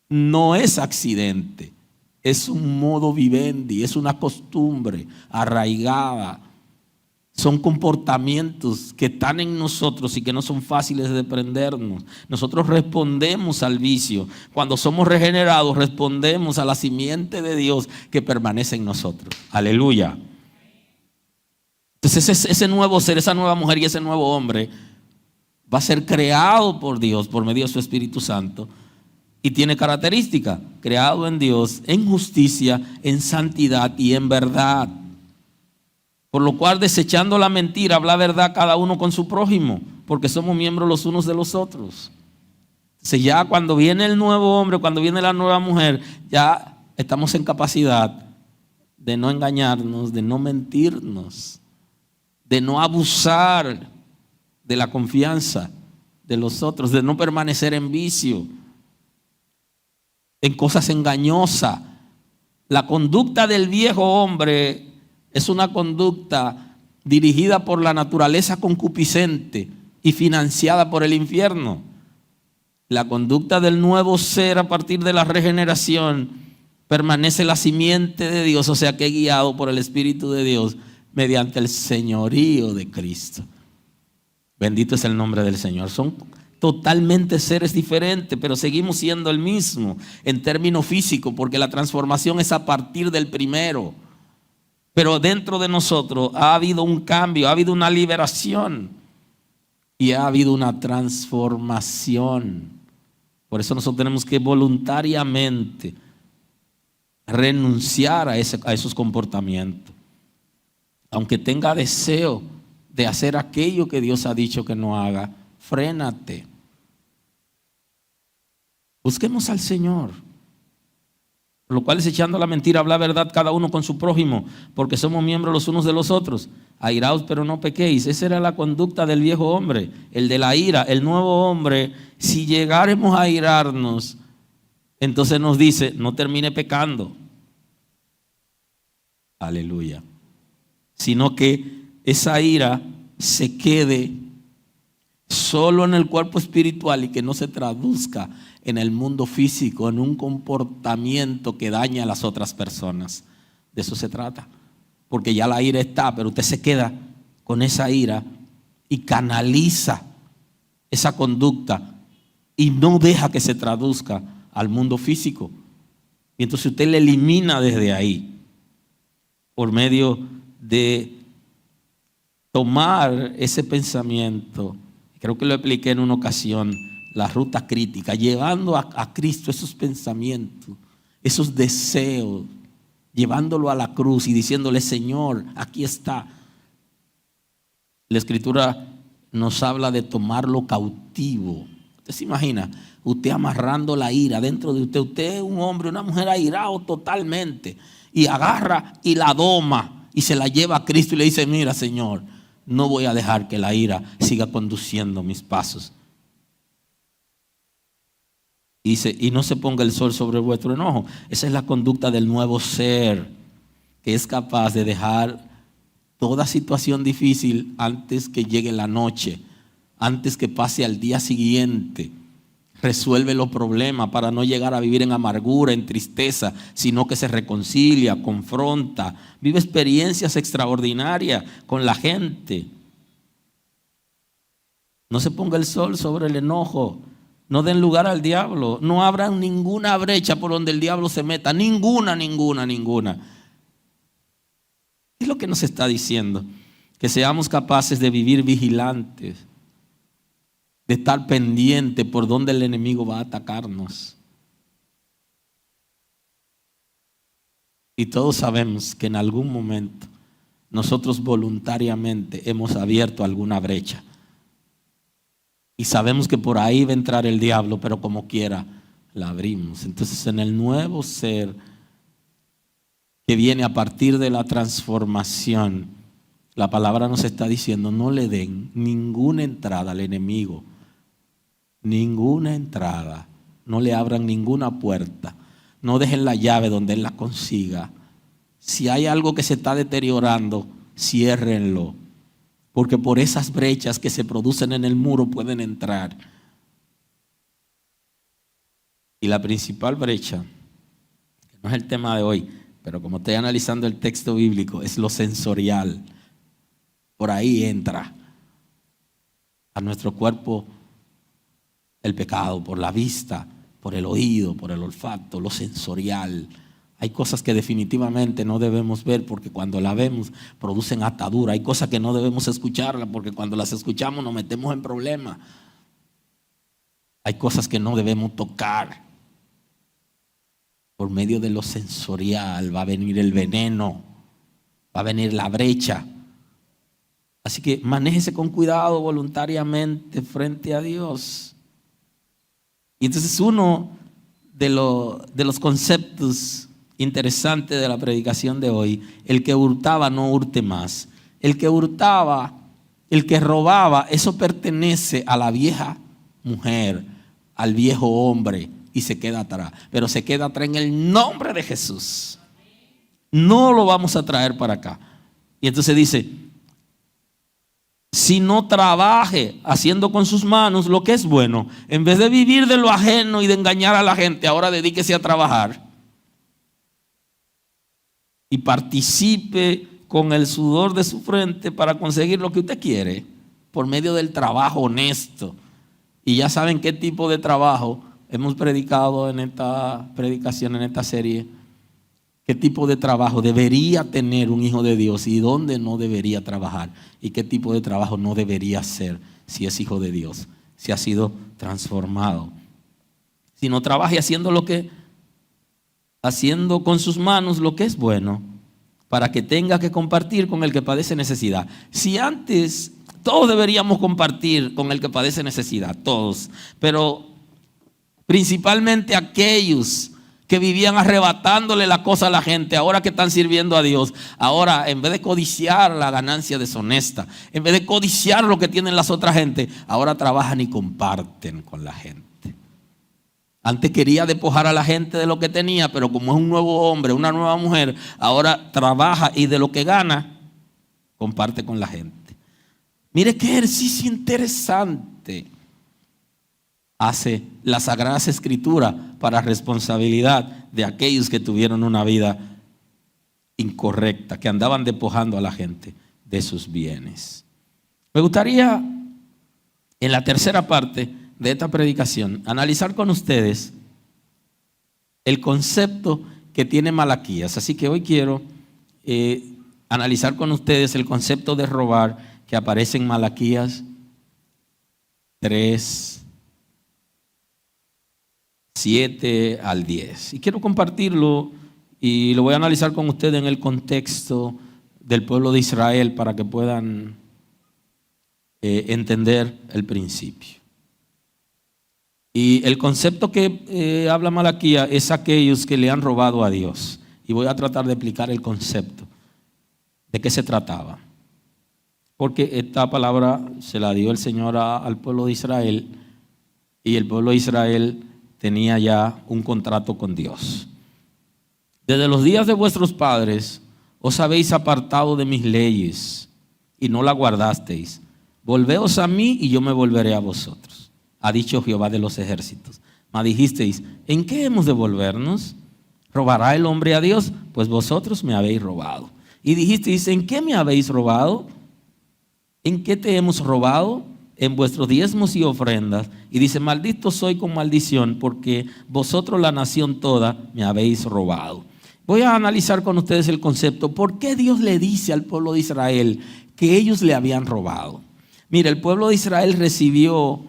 no es accidente. Es un modo vivendi, es una costumbre arraigada. Son comportamientos que están en nosotros y que no son fáciles de desprendernos. Nosotros respondemos al vicio. Cuando somos regenerados, respondemos a la simiente de Dios que permanece en nosotros. Aleluya. Entonces ese nuevo ser, esa nueva mujer y ese nuevo hombre va a ser creado por Dios por medio de su Espíritu Santo. Y tiene características, creado en Dios, en justicia, en santidad y en verdad. Por lo cual, desechando la mentira, habla verdad cada uno con su prójimo, porque somos miembros los unos de los otros. Entonces ya cuando viene el nuevo hombre, cuando viene la nueva mujer, ya estamos en capacidad de no engañarnos, de no mentirnos, de no abusar de la confianza de los otros, de no permanecer en vicio, en cosas engañosas. La conducta del viejo hombre es una conducta dirigida por la naturaleza concupiscente y financiada por el infierno. La conducta del nuevo ser a partir de la regeneración permanece la simiente de Dios, o sea que es guiado por el Espíritu de Dios mediante el señorío de Cristo. Bendito es el nombre del Señor. Son totalmente seres diferentes, pero seguimos siendo el mismo en términos físicos, porque la transformación es a partir del primero. Pero dentro de nosotros ha habido un cambio, ha habido una liberación y ha habido una transformación. Por eso nosotros tenemos que voluntariamente renunciar a esos comportamientos. Aunque tenga deseo de hacer aquello que Dios ha dicho que no haga, frénate. Busquemos al Señor. Por lo cual es echando la mentira, habla verdad cada uno con su prójimo, porque somos miembros los unos de los otros. Airaos, pero no pequéis. Esa era la conducta del viejo hombre, el de la ira. El nuevo hombre, si llegáramos a airarnos, entonces nos dice, no termine pecando. Aleluya. Sino que esa ira se quede solo en el cuerpo espiritual y que no se traduzca en el mundo físico, en un comportamiento que daña a las otras personas. De eso se trata. Porque ya la ira está, pero usted se queda con esa ira y canaliza esa conducta y no deja que se traduzca al mundo físico. Y entonces usted le elimina desde ahí por medio de tomar ese pensamiento. Creo que lo expliqué en una ocasión, la ruta crítica, llevando a Cristo esos pensamientos, esos deseos, llevándolo a la cruz y diciéndole, Señor, aquí está. La Escritura nos habla de tomarlo cautivo. Usted se imagina, usted amarrando la ira dentro de usted. Usted es un hombre, una mujer airado totalmente, y agarra y la doma y se la lleva a Cristo y le dice, mira, Señor, no voy a dejar que la ira siga conduciendo mis pasos. Y dice, y no se ponga el sol sobre vuestro enojo. Esa es la conducta del nuevo ser, que es capaz de dejar toda situación difícil antes que llegue la noche, antes que pase al día siguiente. Resuelve los problemas para no llegar a vivir en amargura, en tristeza, sino que se reconcilia, confronta, vive experiencias extraordinarias con la gente. No se ponga el sol sobre el enojo. No den lugar al diablo. No abran ninguna brecha por donde el diablo se meta. Ninguna. ¿Qué es lo que nos está diciendo? Que seamos capaces de vivir vigilantes, de estar pendiente por donde el enemigo va a atacarnos. Y todos sabemos que en algún momento nosotros voluntariamente hemos abierto alguna brecha. Y sabemos que por ahí va a entrar el diablo, pero como quiera la abrimos. Entonces, en el nuevo ser que viene a partir de la transformación, la palabra nos está diciendo, no le den ninguna entrada al enemigo. Ninguna entrada. No le abran ninguna puerta. No dejen la llave donde él la consiga. Si hay algo que se está deteriorando, ciérrenlo. Porque por esas brechas que se producen en el muro pueden entrar. Y la principal brecha, que no es el tema de hoy, pero como estoy analizando el texto bíblico, es lo sensorial. Por ahí entra a nuestro cuerpo el pecado, por la vista, por el oído, por el olfato, lo sensorial. Hay cosas que definitivamente no debemos ver porque cuando la vemos producen atadura. Hay cosas que no debemos escucharlas porque cuando las escuchamos nos metemos en problemas. Hay cosas que no debemos tocar. Por medio de lo sensorial va a venir el veneno, va a venir la brecha. Así que manéjese con cuidado voluntariamente frente a Dios. Y entonces uno de los conceptos interesantes de la predicación de hoy, el que hurtaba no hurte más. El que hurtaba, el que robaba, eso pertenece a la vieja mujer, al viejo hombre y se queda atrás. Pero se queda atrás en el nombre de Jesús. No lo vamos a traer para acá. Y entonces dice, si no trabaje haciendo con sus manos lo que es bueno, en vez de vivir de lo ajeno y de engañar a la gente, ahora dedíquese a trabajar y participe con el sudor de su frente para conseguir lo que usted quiere por medio del trabajo honesto. Y ya saben qué tipo de trabajo hemos predicado en esta predicación, en esta serie, qué tipo de trabajo debería tener un hijo de Dios y dónde no debería trabajar, y qué tipo de trabajo no debería hacer si es hijo de Dios, si ha sido transformado. Si no trabaje haciendo con sus manos lo que es bueno, para que tenga que compartir con el que padece necesidad. Si antes todos deberíamos compartir con el que padece necesidad, todos, pero principalmente aquellos que vivían arrebatándole la cosa a la gente, ahora que están sirviendo a Dios, ahora en vez de codiciar la ganancia deshonesta, en vez de codiciar lo que tienen las otras gente, ahora trabajan y comparten con la gente. Antes quería despojar a la gente de lo que tenía, pero como es un nuevo hombre, una nueva mujer, ahora trabaja y de lo que gana, comparte con la gente. Mire qué ejercicio interesante hace las Sagradas Escrituras para responsabilidad de aquellos que tuvieron una vida incorrecta, que andaban despojando a la gente de sus bienes. Me gustaría, en la tercera parte de esta predicación, analizar con ustedes el concepto que tiene Malaquías. Así que hoy quiero analizar con ustedes el concepto de robar que aparece en Malaquías 3, 7 al 10. Y quiero compartirlo y lo voy a analizar con ustedes en el contexto del pueblo de Israel para que puedan entender el principio. Y el concepto que habla Malaquías es aquellos que le han robado a Dios. Y voy a tratar de explicar el concepto, de qué se trataba. Porque esta palabra se la dio el Señor al pueblo de Israel, y el pueblo de Israel tenía ya un contrato con Dios. Desde los días de vuestros padres os habéis apartado de mis leyes y no la guardasteis. Volveos a mí y yo me volveré a vosotros, ha dicho Jehová de los ejércitos. Mas dijisteis, ¿en qué hemos de volvernos? ¿Robará el hombre a Dios? Pues vosotros me habéis robado. Y dijisteis, ¿en qué me habéis robado? ¿En qué te hemos robado? En vuestros diezmos y ofrendas. Y dice, maldito soy con maldición, porque vosotros, la nación toda, me habéis robado. Voy a analizar con ustedes el concepto. ¿Por qué Dios le dice al pueblo de Israel que ellos le habían robado? Mira, el pueblo de Israel recibió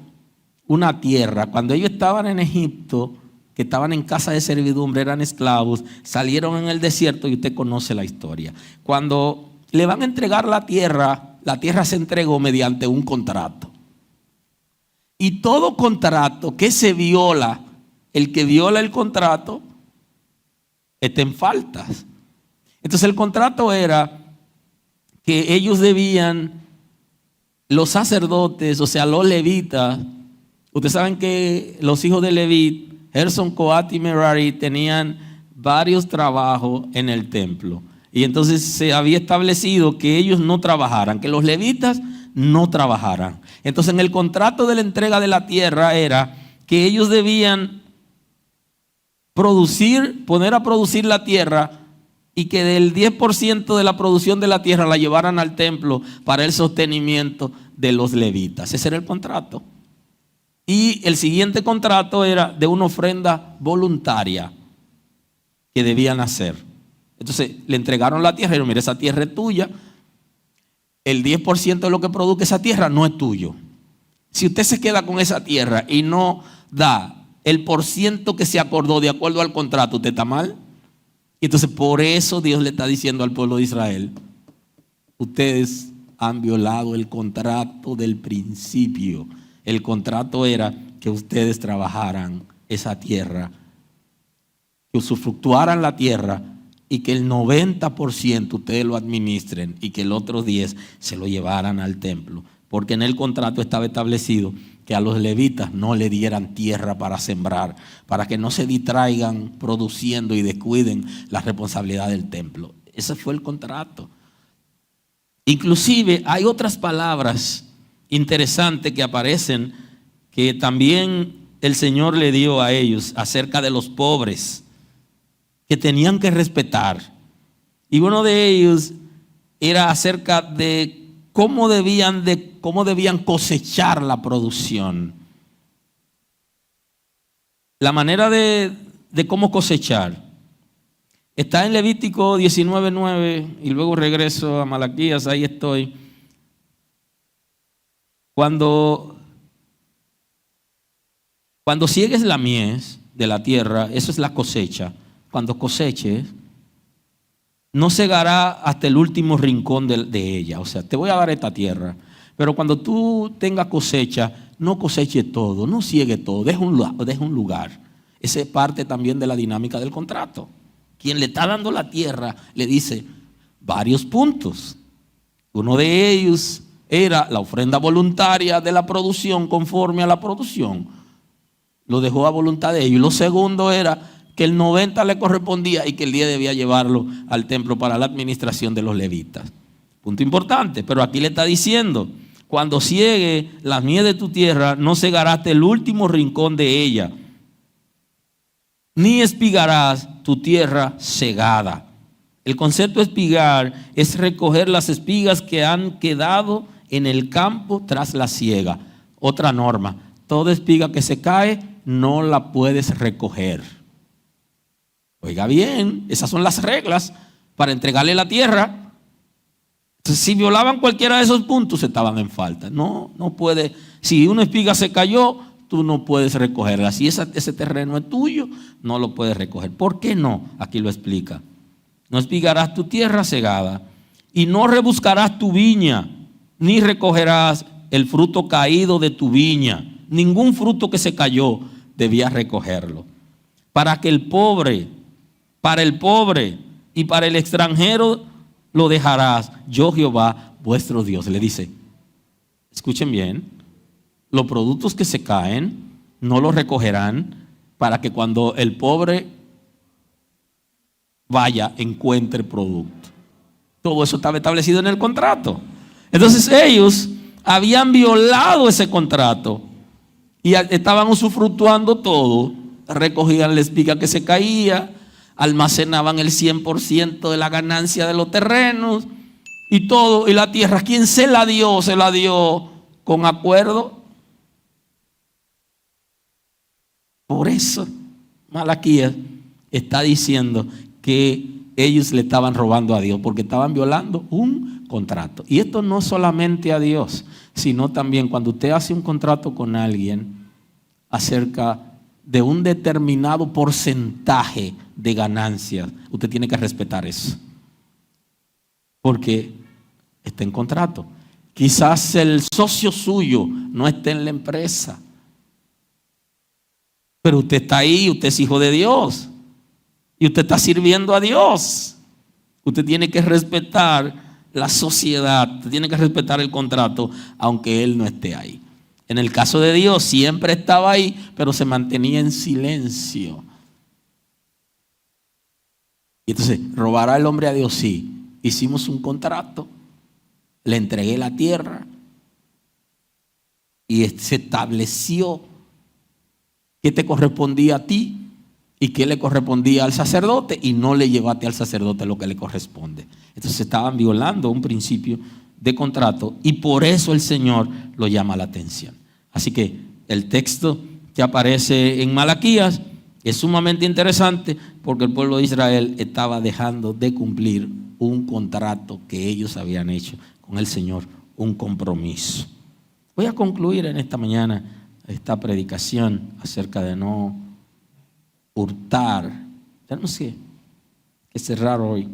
una tierra. Cuando ellos estaban en Egipto, que estaban en casa de servidumbre, eran esclavos, salieron en el desierto y usted conoce la historia. Cuando le van a entregar la tierra se entregó mediante un contrato. Y todo contrato que se viola, el que viola el contrato, está en faltas. Entonces el contrato era que ellos debían, los sacerdotes, o sea, los levitas. Ustedes saben que los hijos de Leví, Gerson, Coat y Merari, tenían varios trabajos en el templo. Y entonces se había establecido que ellos no trabajaran, que los levitas no trabajaran. Entonces en el contrato de la entrega de la tierra era que ellos debían poner a producir la tierra, y que del 10% de la producción de la tierra la llevaran al templo para el sostenimiento de los levitas. Ese era el contrato. Y el siguiente contrato era de una ofrenda voluntaria que debían hacer. Entonces le entregaron la tierra y dijeron, mira, esa tierra es tuya. El 10% de lo que produce esa tierra no es tuyo. Si usted se queda con esa tierra y no da el % que se acordó de acuerdo al contrato, ¿usted está mal? Y entonces por eso Dios le está diciendo al pueblo de Israel, ustedes han violado el contrato del principio. El contrato era que ustedes trabajaran esa tierra, que usufructuaran la tierra, y que el 90% ustedes lo administren y que el otro 10% se lo llevaran al templo. Porque en el contrato estaba establecido que a los levitas no le dieran tierra para sembrar, para que no se distraigan produciendo y descuiden la responsabilidad del templo. Ese fue el contrato. Inclusive hay otras palabras interesantes que aparecen, que también el Señor le dio a ellos acerca de los pobres, que tenían que respetar. Y uno de ellos era acerca de cómo debían cosechar la producción. La manera de cómo cosechar. Está en Levítico 19:9 y luego regreso a Malaquías, ahí estoy. Cuando ciegues la mies de la tierra, eso es la cosecha. Cuando coseches, no segará hasta el último rincón de ella. O sea, te voy a dar esta tierra, pero cuando tú tengas cosecha, no coseche todo, no ciegue todo, deja un lugar. Esa es parte también de la dinámica del contrato. Quien le está dando la tierra le dice varios puntos. Uno de ellos era la ofrenda voluntaria de la producción conforme a la producción. Lo dejó a voluntad de ellos. Y lo segundo era que el 90 le correspondía y que el 10 debía llevarlo al templo para la administración de los levitas. Punto importante, pero aquí le está diciendo, cuando ciegue la mies de tu tierra, no cegarás hasta el último rincón de ella, ni espigarás tu tierra cegada. El concepto de espigar es recoger las espigas que han quedado en el campo tras la siega. Otra norma, toda espiga que se cae no la puedes recoger. Oiga bien, esas son las reglas para entregarle la tierra. Entonces, si violaban cualquiera de esos puntos, estaban en falta. No puede. Si una espiga se cayó, tú no puedes recogerla. Si ese terreno es tuyo, no lo puedes recoger. ¿Por qué no? Aquí lo explica. No espigarás tu tierra cegada y no rebuscarás tu viña, ni recogerás el fruto caído de tu viña. Ningún fruto que se cayó debías recogerlo. Para el pobre y para el extranjero lo dejarás. Yo Jehová vuestro Dios. Le dice, escuchen bien, los productos que se caen no los recogerán para que cuando el pobre vaya encuentre producto. Todo eso estaba establecido en el contrato. Entonces ellos habían violado ese contrato y estaban usufructuando todo. Recogían la espiga que se caía, almacenaban el 100% de la ganancia de los terrenos y todo. Y la tierra, ¿quién se la dio? Se la dio con acuerdo. Por eso Malaquías está diciendo que ellos le estaban robando a Dios, porque estaban violando un contrato. Y esto no solamente a Dios, sino también cuando usted hace un contrato con alguien acerca de un determinado porcentaje de ganancias, usted tiene que respetar eso, porque está en contrato. Quizás el socio suyo no esté en la empresa, pero usted está ahí, usted es hijo de Dios y usted está sirviendo a Dios. Usted tiene que respetar la sociedad, usted tiene que respetar el contrato, aunque él no esté ahí. En el caso de Dios, siempre estaba ahí, pero se mantenía en silencio. Y entonces, ¿robará el hombre a Dios? Sí. Hicimos un contrato, le entregué la tierra y se estableció qué te correspondía a ti y qué le correspondía al sacerdote, y no le llevaste al sacerdote lo que le corresponde. Entonces estaban violando un principio de contrato y por eso el Señor lo llama la atención. Así que el texto que aparece en Malaquías es sumamente interesante, porque el pueblo de Israel estaba dejando de cumplir un contrato que ellos habían hecho con el Señor, un compromiso. Voy a concluir en esta mañana esta predicación acerca de no hurtar. Tenemos que cerrar hoy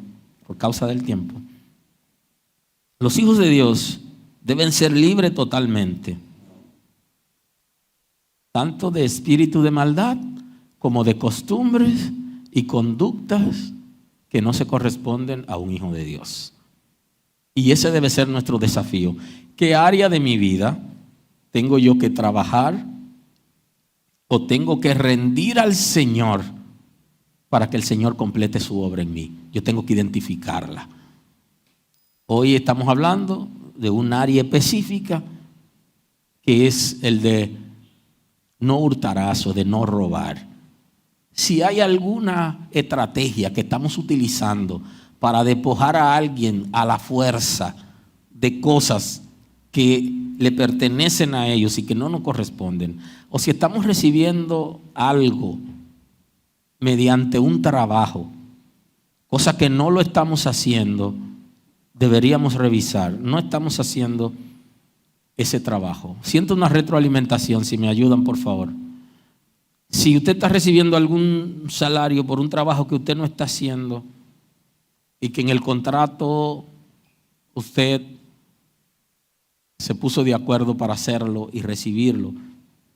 por causa del tiempo. Los hijos de Dios deben ser libres totalmente, tanto de espíritu de maldad como de costumbres y conductas que no se corresponden a un hijo de Dios. Y ese debe ser nuestro desafío. ¿Qué área de mi vida tengo yo que trabajar o tengo que rendir al Señor para que el Señor complete su obra en mí? Yo tengo que identificarla. Hoy estamos hablando de un área específica que es el de no hurtarás o de no robar. Si hay alguna estrategia que estamos utilizando para despojar a alguien a la fuerza de cosas que le pertenecen a ellos y que no nos corresponden, o si estamos recibiendo algo mediante un trabajo cosa que no lo estamos haciendo, deberíamos revisar. No estamos haciendo ese trabajo. Siento una retroalimentación, si me ayudan, por favor. Si usted está recibiendo algún salario por un trabajo que usted no está haciendo y que en el contrato usted se puso de acuerdo para hacerlo y recibirlo,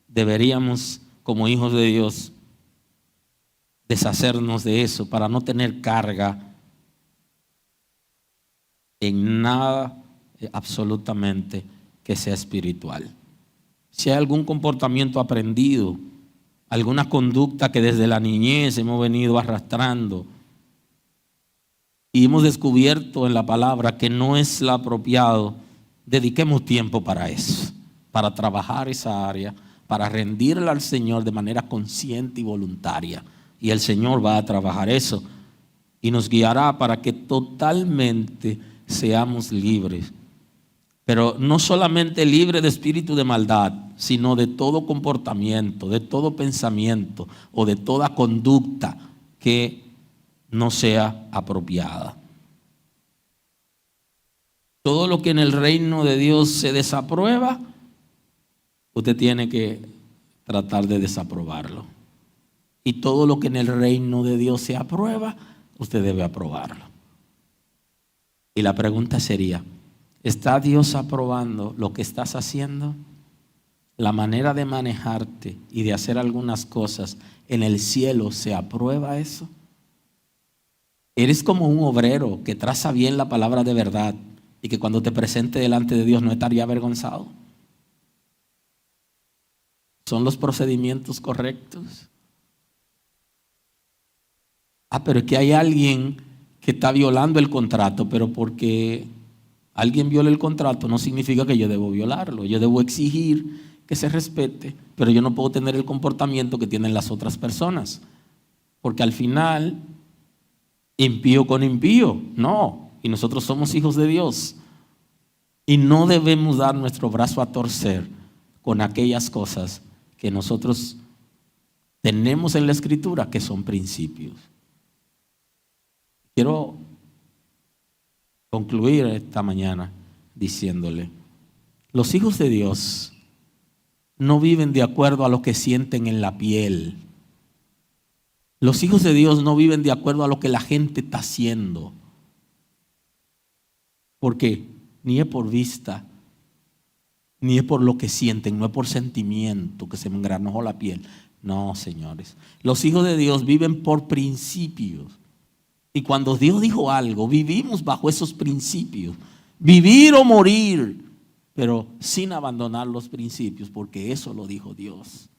deberíamos, como hijos de Dios, deshacernos de eso para no tener carga en nada absolutamente que sea espiritual. Si hay algún comportamiento aprendido, alguna conducta que desde la niñez hemos venido arrastrando y hemos descubierto en la palabra que no es lo apropiado, dediquemos tiempo para eso, para trabajar esa área, para rendirla al Señor de manera consciente y voluntaria. Y el Señor va a trabajar eso y nos guiará para que totalmente seamos libres. Pero no solamente libre de espíritu de maldad, sino de todo comportamiento, de todo pensamiento o de toda conducta que no sea apropiada. Todo lo que en el reino de Dios se desaprueba, usted tiene que tratar de desaprobarlo. Y todo lo que en el reino de Dios se aprueba, usted debe aprobarlo. Y la pregunta sería, ¿está Dios aprobando lo que estás haciendo? La manera de manejarte y de hacer algunas cosas en el cielo, ¿se aprueba eso? Eres como un obrero que traza bien la palabra de verdad y que cuando te presente delante de Dios no estaría avergonzado. ¿Son los procedimientos correctos? Pero es que hay alguien que está violando el contrato, pero porque alguien viola el contrato no significa que yo debo violarlo. Yo debo exigir que se respete, pero yo no puedo tener el comportamiento que tienen las otras personas, porque al final, impío con impío, no. Y nosotros somos hijos de Dios y no debemos dar nuestro brazo a torcer con aquellas cosas que nosotros tenemos en la Escritura que son principios. Quiero concluir esta mañana diciéndole, los hijos de Dios no viven de acuerdo a lo que sienten en la piel. Los hijos de Dios no viven de acuerdo a lo que la gente está haciendo. Porque ni es por vista, ni es por lo que sienten, no es por sentimiento que se me engranojó la piel. No, señores. Los hijos de Dios viven por principios. Y cuando Dios dijo algo, vivimos bajo esos principios. Vivir o morir, pero sin abandonar los principios, porque eso lo dijo Dios.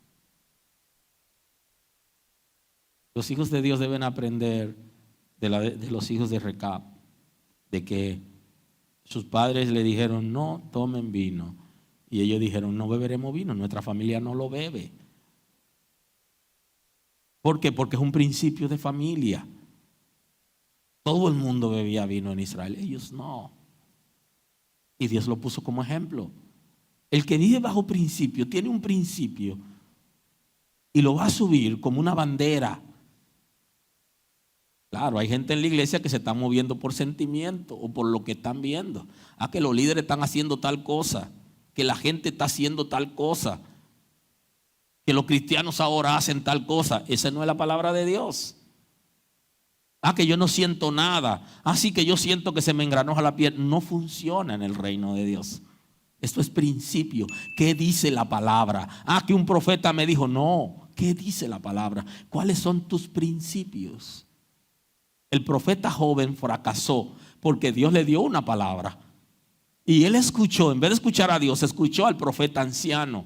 Los hijos de Dios deben aprender de los hijos de Recab, de que sus padres le dijeron, no tomen vino. Y ellos dijeron, no beberemos vino, nuestra familia no lo bebe. ¿Por qué? Porque es un principio de familia. Todo el mundo bebía vino en Israel, ellos no. Y Dios lo puso como ejemplo. El que vive bajo principio, tiene un principio y lo va a subir como una bandera. Claro, hay gente en la iglesia que se está moviendo por sentimiento o por lo que están viendo. Que los líderes están haciendo tal cosa, que la gente está haciendo tal cosa, que los cristianos ahora hacen tal cosa. Esa no es la palabra de Dios. Que yo no siento nada. Sí que yo siento que se me engranoja la piel. No funciona en el reino de Dios. Esto es principio. ¿Qué dice la palabra? Que un profeta me dijo. No, ¿qué dice la palabra? ¿Cuáles son tus principios? El profeta joven fracasó porque Dios le dio una palabra. Y él escuchó, en vez de escuchar a Dios, escuchó al profeta anciano.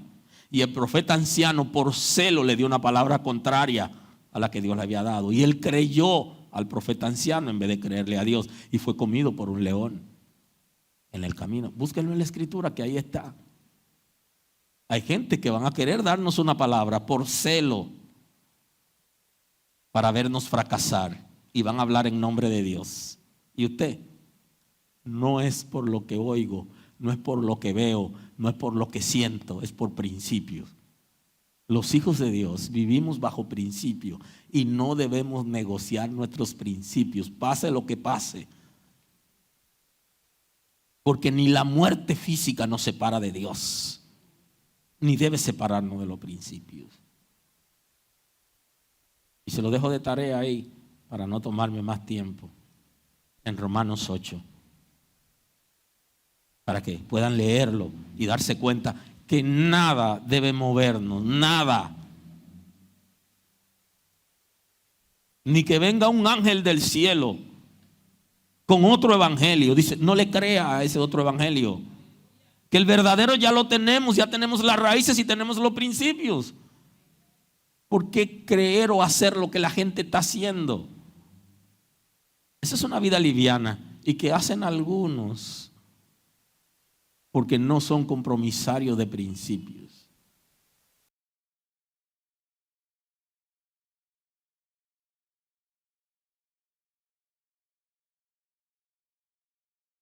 Y el profeta anciano por celo le dio una palabra contraria a la que Dios le había dado. Y él creyó al profeta anciano en vez de creerle a Dios y fue comido por un león en el camino. Búsquenlo en la Escritura, que ahí está. Hay gente que van a querer darnos una palabra por celo para vernos fracasar y van a hablar en nombre de Dios. Y usted, no es por lo que oigo, no es por lo que veo, no es por lo que siento, es por principios. Los hijos de Dios vivimos bajo principio y no debemos negociar nuestros principios, pase lo que pase. Porque ni la muerte física nos separa de Dios, ni debe separarnos de los principios. Y se lo dejo de tarea ahí para no tomarme más tiempo. En Romanos 8. Para que puedan leerlo y darse cuenta que nada debe movernos, nada. Ni que venga un ángel del cielo con otro evangelio. Dice, no le crea a ese otro evangelio. Que el verdadero ya lo tenemos, ya tenemos las raíces y tenemos los principios. ¿Por qué creer o hacer lo que la gente está haciendo? Esa es una vida liviana y que hacen algunos porque no son compromisarios de principios.